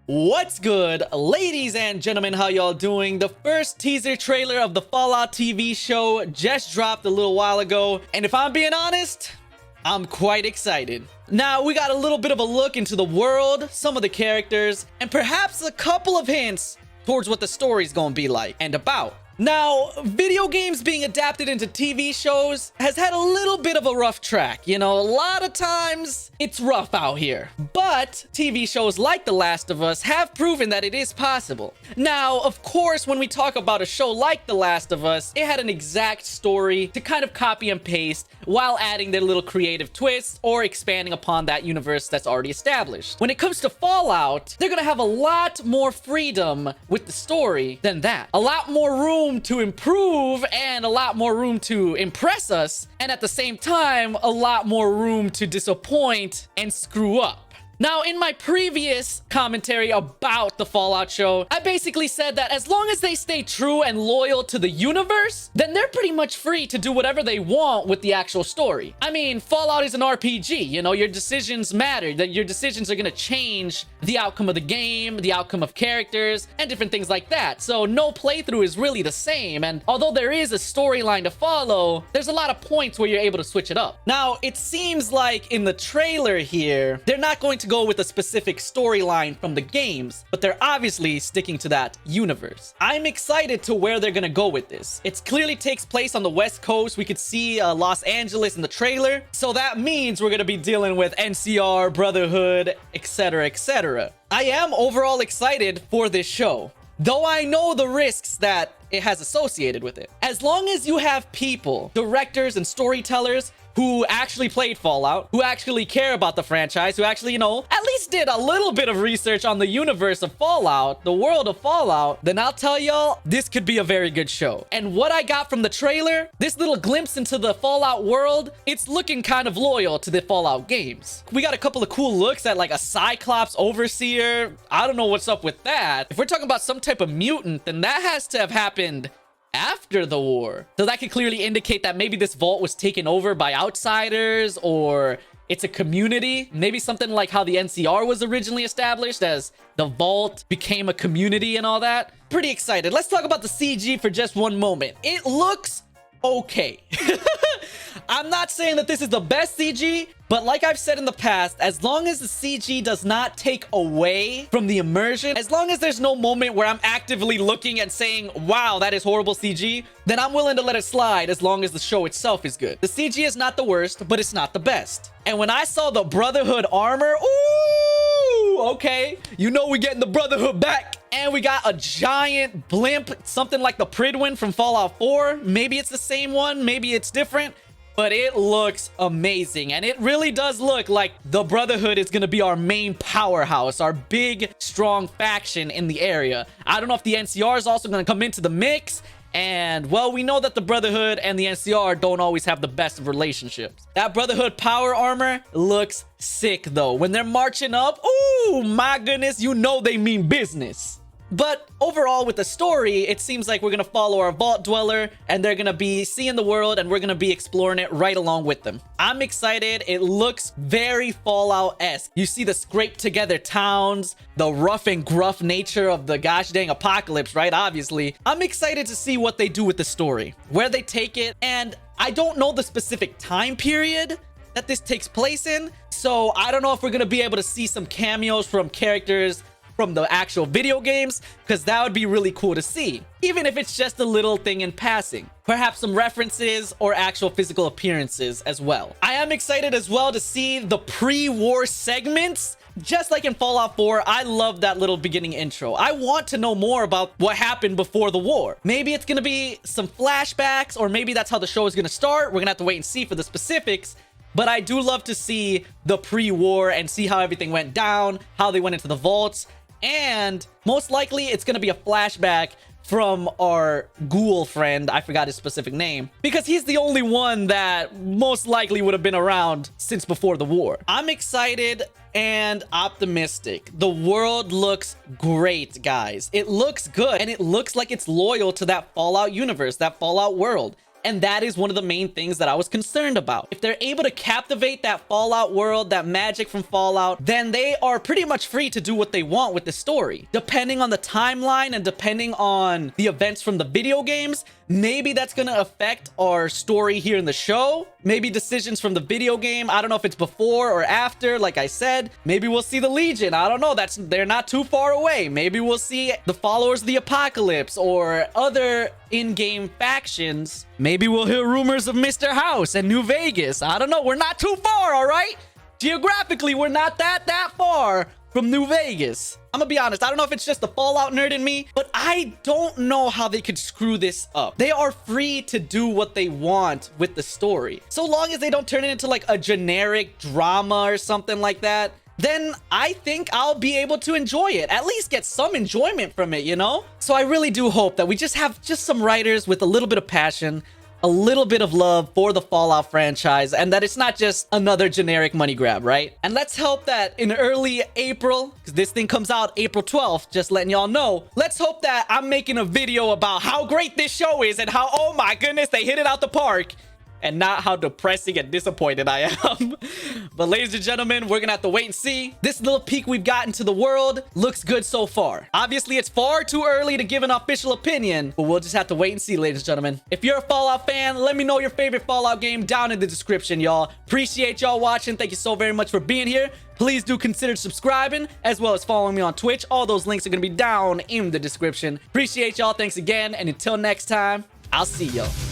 What's good, ladies and gentlemen? How y'all doing? The first teaser trailer of the Fallout TV show just dropped a little while ago, and if I'm being honest, I'm quite excited. Now, we got a little bit of a look into the world, some of the characters, and perhaps a couple of hints towards what the story's gonna be like and about. Now, video games being adapted into TV shows has had a little bit of a rough track. You know, a lot of times it's rough out here. But TV shows like The Last of Us have proven that it is possible. Now, of course, when we talk about a show like The Last of Us, it had an exact story to kind of copy and paste while adding their little creative twists or expanding upon that universe that's already established. When it comes to Fallout, they're gonna have a lot more freedom with the story than that. A lot more room to improve and a lot more room to impress us, and at the same time a lot more room to disappoint and screw up. Now, in my previous commentary about the Fallout show, I basically said that as long as they stay true and loyal to the universe, then they're pretty much free to do whatever they want with the actual story. I mean, Fallout is an RPG, you know, your decisions matter, that your decisions are gonna change the outcome of the game, the outcome of characters, and different things like that. So no playthrough is really the same, and although there is a storyline to follow, there's a lot of points where you're able to switch it up. Now, it seems like in the trailer here, they're not going to go with a specific storyline from the games, but they're obviously sticking to that universe. I'm excited to where they're gonna go with this. It clearly takes place on the West Coast. We could see Los Angeles in the trailer, so that means we're gonna be dealing with NCR, Brotherhood, etc., etc. I am overall excited for this show, though I know the risks that it has associated with it. As long as you have people, directors and storytellers who actually played Fallout, who actually care about the franchise, who actually, you know, at least did a little bit of research on the universe of Fallout, the world of Fallout, then I'll tell y'all, this could be a very good show. And what I got from the trailer, this little glimpse into the Fallout world, it's looking kind of loyal to the Fallout games. We got a couple of cool looks at like a Cyclops Overseer. I don't know what's up with that. If we're talking about some type of mutant, then that has to have happened after the war. So that could clearly indicate that maybe this vault was taken over by outsiders, or it's a community. Maybe something like how the NCR was originally established, as the vault became a community and all that. Pretty excited. Let's talk about the CG for just one moment. It looks okay. I'm not saying that this is the best CG, but like I've said in the past, as long as the CG does not take away from the immersion, as long as there's no moment where I'm actively looking and saying, wow, that is horrible CG, then I'm willing to let it slide as long as the show itself is good. The CG is not the worst, but it's not the best. And when I saw the Brotherhood armor, ooh, okay, you know we're getting the Brotherhood back. And we got a giant blimp, something like the Prydwen from Fallout 4. Maybe it's the same one, maybe it's different, but it looks amazing. And it really does look like the Brotherhood is gonna be our main powerhouse, our big, strong faction in the area. I don't know if the NCR is also gonna come into the mix. And, well, we know that the Brotherhood and the NCR don't always have the best of relationships. That Brotherhood power armor looks sick, though. When they're marching up, ooh, my goodness, you know they mean business. But overall, with the story, it seems like we're gonna follow our vault dweller, and they're gonna be seeing the world, and we're gonna be exploring it right along with them. I'm excited. It looks very Fallout-esque. You see the scraped together towns, the rough and gruff nature of the gosh dang apocalypse, right? Obviously. I'm excited to see what they do with the story, where they take it, and I don't know the specific time period that this takes place in, so I don't know if we're gonna be able to see some cameos from characters from the actual video games, because that would be really cool to see, even if it's just a little thing in passing. Perhaps some references or actual physical appearances as well. I am excited as well to see the pre-war segments. Just like in Fallout 4, I love that little beginning intro. I want to know more about what happened before the war. Maybe it's gonna be some flashbacks, or maybe that's how the show is gonna start. We're gonna have to wait and see for the specifics. But I do love to see the pre-war and see how everything went down, how they went into the vaults. And most likely it's going to be a flashback from our ghoul friend. I forgot his specific name, because he's the only one that most likely would have been around since before the war. I'm excited and optimistic. The world looks great, guys. It looks good, and it looks like it's loyal to that Fallout universe, that Fallout world. And that is one of the main things that I was concerned about. If they're able to captivate that Fallout world, that magic from Fallout, then they are pretty much free to do what they want with the story. Depending on the timeline and depending on the events from the video games, maybe that's going to affect our story here in the show. Maybe decisions from the video game. I don't know if it's before or after, like I said. Maybe we'll see the Legion. I don't know. They're not too far away. Maybe we'll see the followers of the Apocalypse or other in-game factions. Maybe we'll hear rumors of Mr. House and New Vegas. I don't know. We're not too far, all right? Geographically, we're not that far from New Vegas. I'm gonna be honest, I don't know if it's just the Fallout nerd in me, but I don't know how they could screw this up. They are free to do what they want with the story. So long as they don't turn it into like a generic drama or something like that, then I think I'll be able to enjoy it. At least get some enjoyment from it, you know? So I really do hope that we just have some writers with a little bit of passion, a little bit of love for the Fallout franchise, and that it's not just another generic money grab, right? And let's hope that in early April, because this thing comes out April 12th, just letting y'all know, let's hope that I'm making a video about how great this show is and how, oh my goodness, they hit it out the park, and not how depressing and disappointed I am. But ladies and gentlemen, we're gonna have to wait and see. This little peek we've got into the world looks good so far. Obviously, it's far too early to give an official opinion, but we'll just have to wait and see, ladies and gentlemen. If you're a Fallout fan, let me know your favorite Fallout game down in the description, y'all. Appreciate y'all watching. Thank you so very much for being here. Please do consider subscribing as well as following me on Twitch. All those links are gonna be down in the description. Appreciate y'all. Thanks again. And until next time, I'll see y'all.